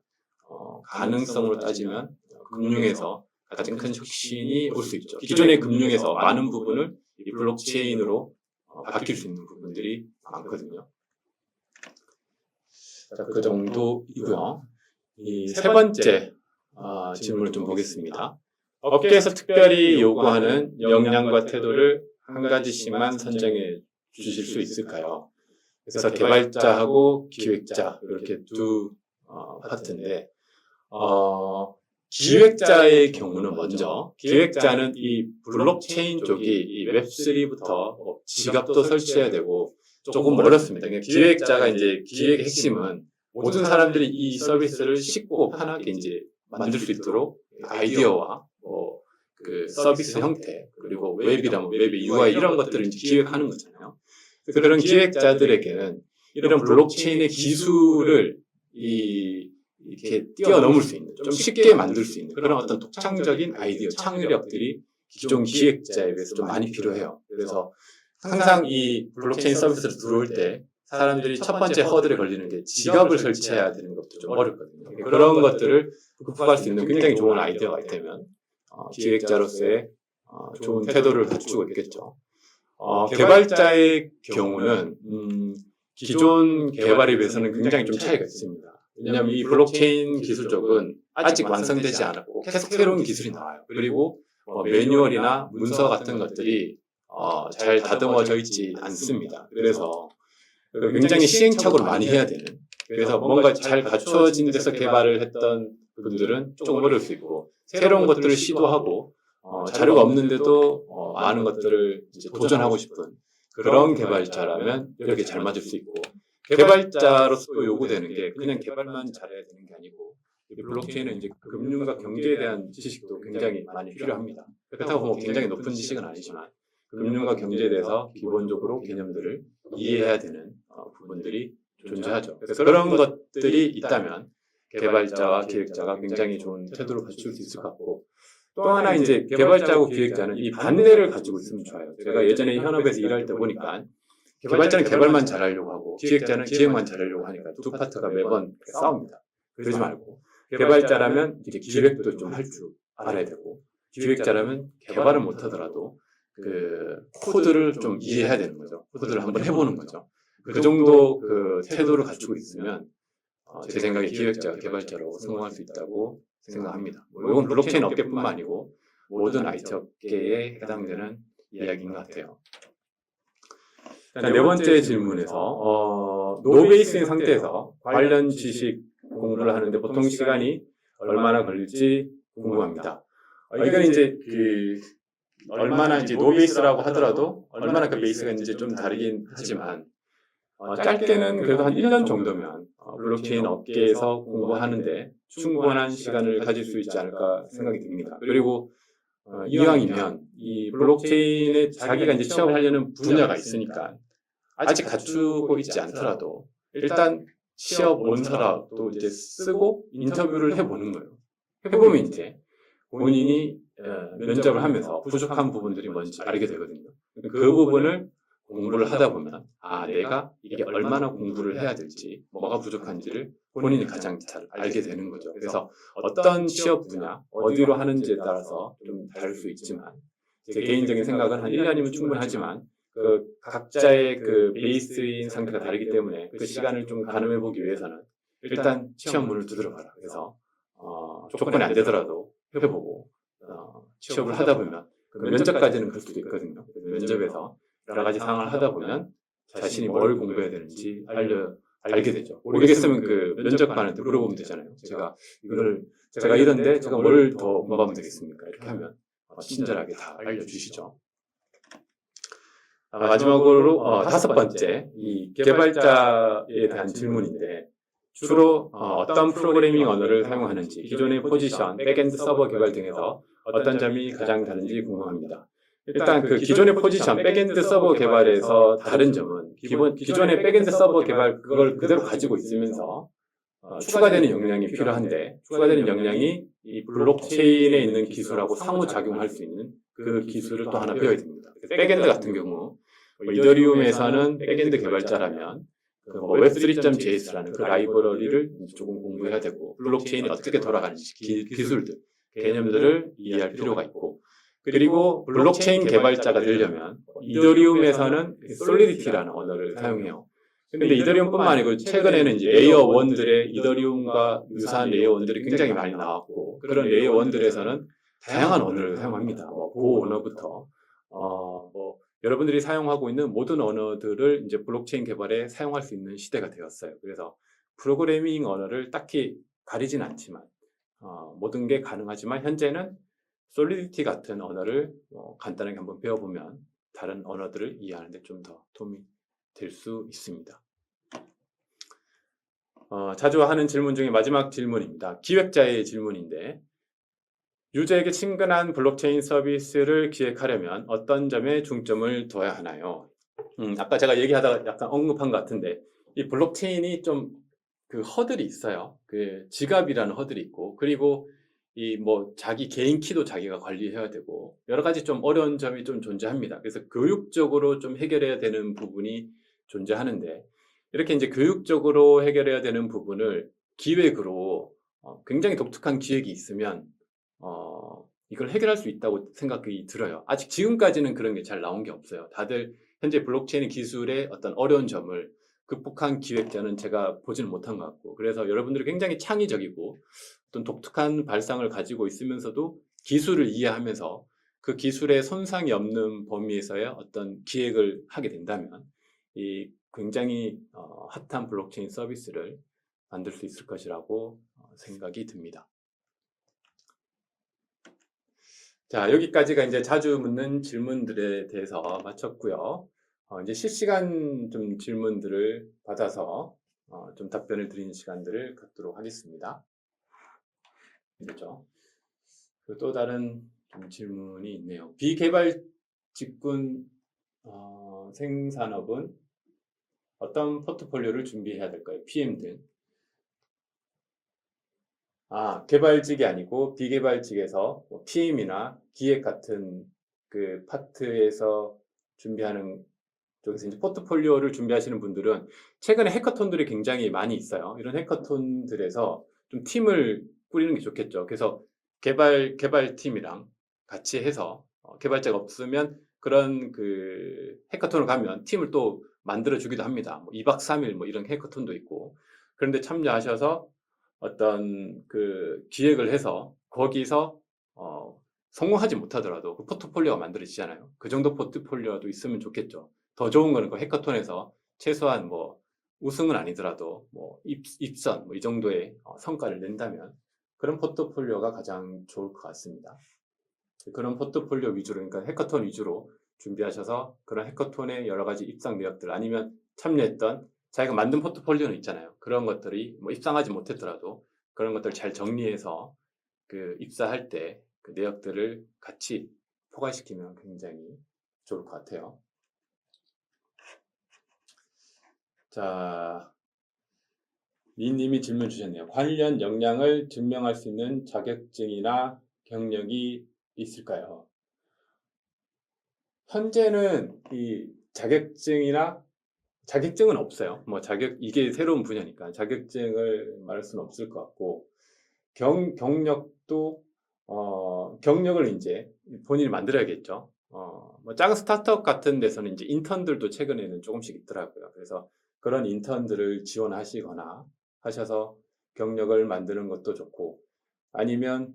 가능성으로 따지면 금융에서 가장 큰 혁신이 올 수 있죠. 기존의 금융에서 많은 부분을 이 블록체인으로 바뀔 수 있는 부분들이 많거든요. 자, 그 정도이고요. 이 세 번째 질문을 좀 보겠습니다. 업계에서 특별히 요구하는 역량과 태도를 한 가지씩만 선정해 주실 수 있을까요? 그래서 개발자하고 기획자 이렇게 두 파트인데 기획자의 경우는 먼저 기획자는 이 블록체인 쪽이 이 웹3부터 지갑도 설치해야 되고 조금 어렵습니다. 그러니까 기획자가 이제 기획의 핵심은 모든 사람들이 이 서비스를 쉽고 편하게 이제 만들 수 있도록 아이디어와 그 서비스 형태 그리고 웹이라면 웹의 UI 이런 것들을 이제 기획하는 거잖아요. 그런 기획자들에게는 이런 블록체인의 기술을 이렇게 뛰어넘을 수 있는, 좀 쉽게 만들 수 있는 그런 어떤 독창적인 아이디어, 창의력들이 기존 기획자에 비해서 좀 많이 필요해요. 그래서 항상 이 블록체인 서비스를 들어올 때 사람들이 첫 번째 허들에 걸리는 게 지갑을 설치해야 되는 것도 좀 어렵거든요. 그런 것들을 극복할 수 있는 굉장히 좋은 아이디어가 있다면 기획자로서의 좋은 태도를 갖추고 있겠죠. 개발자의 경우는 기존 개발에 비해서는 굉장히 좀 차이가 있습니다. 왜냐하면 이 블록체인 기술 쪽은 아직 완성되지 않았고 계속 새로운 기술이 나와요. 그리고 매뉴얼이나 문서 같은 것들이 잘 다듬어져 있지 않습니다. 그래서 굉장히 시행착오를 많이 해야 되는, 그래서 뭔가 잘 갖추어진 데서 개발을 했던 분들은 조금 어려울 수 있고 새로운 것들을 시도하고 자료가 없는데도 많은 것들을 이제 도전하고 싶은 그런 개발자라면 이렇게 잘 맞을 수 있고, 개발자로서 또 요구되는 게 그냥 개발만 잘해야 되는 게 아니고 블록체인은 이제 금융과 경제에 대한 지식도 굉장히 많이 필요합니다. 그렇다고 뭐 굉장히 높은 지식은 아니지만 금융과 경제에 대해서 기본적으로 개념들을 이해해야 되는 부분들이 존재하죠. 그래서 그런 것들이 있다면 개발자와 기획자가 굉장히 좋은 태도를 갖출 수 있을 것 같고, 또 하나 이제 개발자하고 기획자는 이 반대를 가지고 있으면 좋아요. 제가 예전에 현업에서 일할 때 보니까 개발자는 개발만 잘하려고 하고 기획자는 기획만 잘하려고 하니까 두 파트가 매번 싸웁니다. 그러지 말고 개발자라면 이제 기획도 좀 할 줄 알아야 되고 기획자라면 개발은 못하더라도 그 코드를 좀 이해해야 되는 거죠. 코드를 한번 해보는 거죠. 그 정도 그 태도를 갖추고 있으면 제 생각에 기획자가 개발자로 성공할 수 있다고 생각합니다. 이건 블록체인 업계뿐만 아니고 모든 IT 업계에 해당되는 이야기인 것 같아요. 자, 네 번째 질문에서 노베이스인 상태에서 관련 지식 공부를 하는데 보통 시간이 얼마나 걸릴지 궁금합니다. 이건 이제 얼마나 이제 노베이스라고 하더라도 얼마나 그 베이스가 이제 좀 다르긴 하지만 짧게는 그래도 한 1년 정도면 블록체인 업계에서 공부하는데 충분한 시간을 가질 수 있지 않을까 생각이 듭니다. 그리고 이왕이면 이 블록체인에 자기가 이제 취업하려는 분야가 있으니까 아직 갖추고 있지 않더라도 일단 취업 원서라도 이제 쓰고 인터뷰를 해보는 거예요. 해보면 이제 본인이 면접을 하면서 부족한 부분들이 뭔지 알게 되거든요. 그 부분을 공부를 하다 보면 내가 이게 얼마나 공부를 해야 될지, 뭐가 부족한지를 본인이 가장 잘 알게 되는 거죠. 그래서 어떤 취업 분야, 어디로 하는지에 따라서 좀 다를 수 있지만 제 개인적인 생각은 한 1년이면 충분하지만 그 각자의 그 베이스인 상태가 다르기 때문에 그 시간을 좀 가늠해 보기 위해서는 일단 취업문을 두드려 봐라. 그래서 조건이 안 되더라도 해보고 취업을 하다 보면 그 면접까지는 갈 수도 있거든요. 면접에서 여러 가지 상황을 하다 보면 자신이 뭘 공부해야 되는지 알게 되죠. 모르겠으면 그 면접관한테 물어보면 되잖아요. 제가 이런데 제가 뭘 더 공부하면 되겠습니까? 이렇게 하면 친절하게 다 알려주시죠. 마지막으로 다섯 번째, 이 개발자에 대한 질문인데 주로 어떤 프로그래밍 언어를 사용하는지, 기존의 포지션, 백엔드 서버 개발 등에서 어떤 점이 가장 다른지 궁금합니다. 일단 그 기존의 포지션, 백엔드 서버 개발에서 다른 점은 기존의 백엔드 서버 개발 그걸 그대로 가지고 있으면서 추가되는 역량이 필요한데 추가되는 역량이 이 블록체인에 있는 기술하고 상호작용할 수 있는 그 기술을 또 하나 배워야 됩니다. 백엔드 같은 경우 이더리움에서는 백엔드 개발자라면 web3.js라는 그 라이브러리를 조금 공부해야 되고 블록체인이 어떻게 돌아가는지 기술들, 개념들을 이해할 필요가 있고 그리고 블록체인 개발자가 되려면 이더리움에서는 솔리디티라는 언어를 사용해요. 근데 이더리움뿐만 아니고 최근에는 이제 레이어 1들의 이더리움과 유사한 레이어 1들이 굉장히 많이 나왔고 그런 레이어 1들에서는 다양한 언어를 사용합니다. 고 언어부터 여러분들이 사용하고 있는 모든 언어들을 이제 블록체인 개발에 사용할 수 있는 시대가 되었어요. 그래서 프로그래밍 언어를 딱히 가리진 않지만 모든 게 가능하지만 현재는 솔리디티 같은 언어를 간단하게 한번 배워보면 다른 언어들을 이해하는 데 좀 더 도움이 될 수 있습니다. 자주 하는 질문 중에 마지막 질문입니다. 기획자의 질문인데 유저에게 친근한 블록체인 서비스를 기획하려면 어떤 점에 중점을 둬야 하나요? 아까 제가 얘기하다가 약간 언급한 것 같은데 이 블록체인이 좀 그 허들이 있어요. 그 지갑이라는 허들이 있고 그리고 이 자기 개인 키도 자기가 관리해야 되고 여러 가지 좀 어려운 점이 좀 존재합니다. 그래서 교육적으로 좀 해결해야 되는 부분이 존재하는데 이렇게 이제 교육적으로 해결해야 되는 부분을 기획으로 굉장히 독특한 기획이 있으면 이걸 해결할 수 있다고 생각이 들어요. 아직 지금까지는 그런 게 잘 나온 게 없어요. 다들 현재 블록체인 기술의 어떤 어려운 점을 극복한 기획자는 제가 보지는 못한 것 같고 그래서 여러분들이 굉장히 창의적이고 어떤 독특한 발상을 가지고 있으면서도 기술을 이해하면서 그 기술에 손상이 없는 범위에서의 어떤 기획을 하게 된다면 이 굉장히 핫한 블록체인 서비스를 만들 수 있을 것이라고 생각이 듭니다. 자, 여기까지가 이제 자주 묻는 질문들에 대해서 마쳤고요. 이제 실시간 좀 질문들을 받아서 좀 답변을 드리는 시간들을 갖도록 하겠습니다. 그렇죠? 또 다른 좀 질문이 있네요. 비개발 직군 생산업은 어떤 포트폴리오를 준비해야 될까요? PM 등. 개발직이 아니고 비개발직에서 PM이나 기획 같은 그 파트에서 준비하는 쪽에서 이제 포트폴리오를 준비하시는 분들은 최근에 해커톤들이 굉장히 많이 있어요. 이런 해커톤들에서 좀 팀을 꾸리는 게 좋겠죠. 그래서 개발팀이랑 같이 해서 개발자가 없으면 그런 그 해커톤을 가면 팀을 또 만들어 주기도 합니다. 2박 3일 이런 해커톤도 있고 그런데 참여하셔서 어떤 그 기획을 해서 거기서 성공하지 못하더라도 그 포트폴리오가 만들어지잖아요. 그 정도 포트폴리오도 있으면 좋겠죠. 더 좋은 거는 그 해커톤에서 최소한 우승은 아니더라도 입선 이 정도의 성과를 낸다면 그런 포트폴리오가 가장 좋을 것 같습니다. 그런 포트폴리오 위주로 그러니까 해커톤 위주로 준비하셔서 그런 해커톤의 여러 가지 입상 내역들 아니면 참여했던 자기가 만든 포트폴리오는 있잖아요. 그런 것들이 뭐 입상하지 못했더라도 그런 것들을 잘 정리해서 그 입사할 때 그 내역들을 같이 포괄시키면 굉장히 좋을 것 같아요. 자, 미님이 질문 주셨네요. 관련 역량을 증명할 수 있는 자격증이나 경력이 있을까요? 현재는 이 자격증은 없어요. 뭐 이게 새로운 분야니까 자격증을 말할 수는 없을 것 같고, 경력도, 경력을 이제 본인이 만들어야겠죠. 뭐 작은 스타트업 같은 데서는 이제 인턴들도 최근에는 조금씩 있더라고요. 그래서 그런 인턴들을 지원하시거나 하셔서 경력을 만드는 것도 좋고, 아니면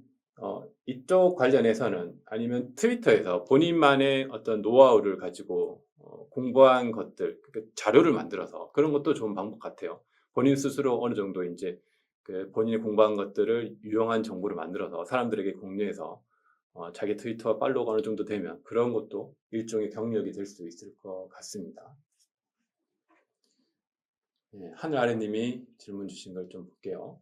이쪽 관련해서는 아니면 트위터에서 본인만의 어떤 노하우를 가지고 공부한 것들, 자료를 만들어서 그런 것도 좋은 방법 같아요. 본인 스스로 어느 정도 이제 그 본인이 공부한 것들을 유용한 정보를 만들어서 사람들에게 공유해서 자기 트위터와 팔로우가 어느 정도 되면 그런 것도 일종의 경력이 될 수 있을 것 같습니다. 예, 하늘아래님이 질문 주신 걸 좀 볼게요.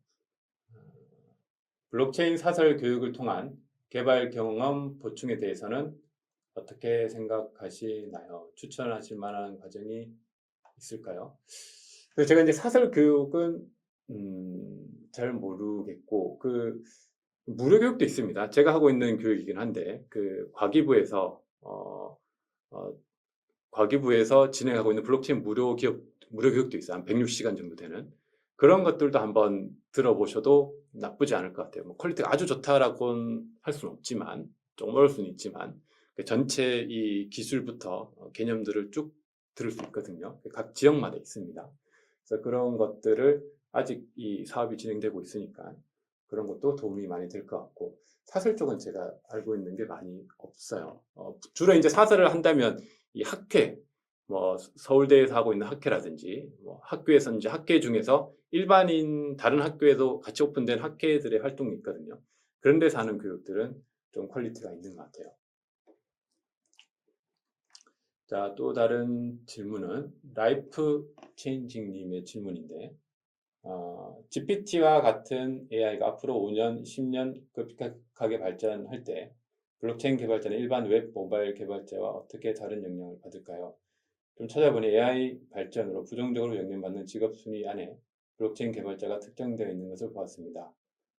블록체인 사설 교육을 통한 개발 경험 보충에 대해서는 어떻게 생각하시나요? 추천하실 만한 과정이 있을까요? 그래서 제가 이제 사설 교육은 잘 모르겠고 그 무료 교육도 있습니다. 제가 하고 있는 교육이긴 한데 그 과기부에서 진행하고 있는 블록체인 무료 교육도 있어요. 한 160시간 정도 되는 그런 것들도 한번 들어보셔도 나쁘지 않을 것 같아요. 뭐 퀄리티가 아주 좋다라고는 할 수는 없지만 조금 어려울 수는 있지만 그 전체 이 기술부터 개념들을 쭉 들을 수 있거든요. 각 지역마다 있습니다. 그래서 그런 것들을 아직 이 사업이 진행되고 있으니까 그런 것도 도움이 많이 될 것 같고 사설 쪽은 제가 알고 있는 게 많이 없어요. 주로 이제 사설을 한다면 이 학회, 뭐 서울대에서 하고 있는 학회라든지 뭐 학교에서 이제 학회 중에서 일반인 다른 학교에도 같이 오픈된 학회들의 활동이 있거든요. 그런 데서 하는 교육들은 좀 퀄리티가 있는 것 같아요. 자, 또 다른 질문은 라이프 체인징님의 질문인데 GPT와 같은 AI가 앞으로 5년, 10년 급격하게 발전할 때 블록체인 개발자는 일반 웹 모바일 개발자와 어떻게 다른 영향을 받을까요? 좀 찾아보니 AI 발전으로 부정적으로 영향받는 직업 순위 안에 블록체인 개발자가 특정되어 있는 것을 보았습니다.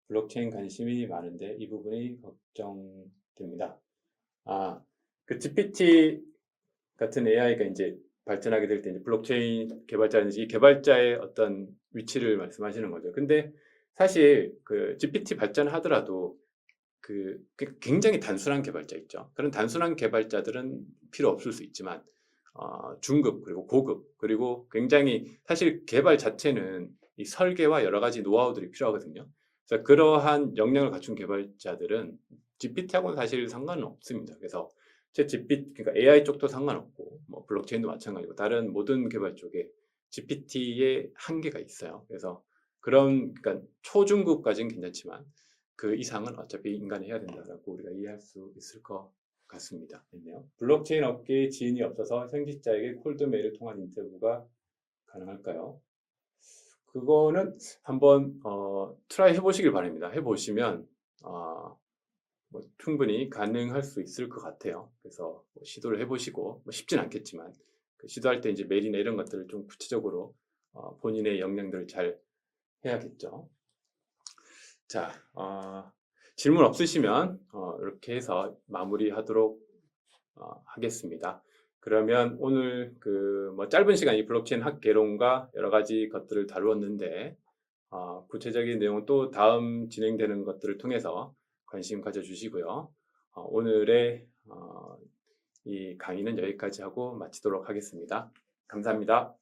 블록체인 관심이 많은데 이 부분이 걱정됩니다. 그 GPT 같은 AI가 이제 발전하게 될 때 이제 블록체인 개발자든지 이 개발자의 어떤 위치를 말씀하시는 거죠. 근데 사실 그 GPT 발전하더라도 그 굉장히 단순한 개발자 있죠. 그런 단순한 개발자들은 필요 없을 수 있지만 중급 그리고 고급 그리고 굉장히 사실 개발 자체는 이 설계와 여러 가지 노하우들이 필요하거든요. 그래서 그러한 역량을 갖춘 개발자들은 GPT하고는 사실 상관은 없습니다. 그래서 그러니까 AI 쪽도 상관없고 뭐 블록체인도 마찬가지고 다른 모든 개발 쪽에 GPT의 한계가 있어요. 그래서 그러니까 초중급까지는 괜찮지만 그 이상은 어차피 인간이 해야 된다고 우리가 이해할 수 있을 것 같습니다. 있네요. 블록체인 업계에 지인이 없어서 현직자에게 콜드메일을 통한 인터뷰가 가능할까요? 그거는 한번 트라이 해보시길 바랍니다. 해보시면 뭐 충분히 가능할 수 있을 것 같아요. 그래서 뭐 시도를 해보시고 뭐 쉽진 않겠지만 그 시도할 때 이제 메일이나 이런 것들을 좀 구체적으로 본인의 역량들을 잘 해야겠죠. 자, 질문 없으시면 이렇게 해서 마무리하도록 하겠습니다. 그러면 오늘 그 뭐 짧은 시간 이 블록체인 학개론과 여러 가지 것들을 다루었는데 구체적인 내용은 또 다음 진행되는 것들을 통해서 관심 가져주시고요. 오늘의 이 강의는 여기까지 하고 마치도록 하겠습니다. 감사합니다.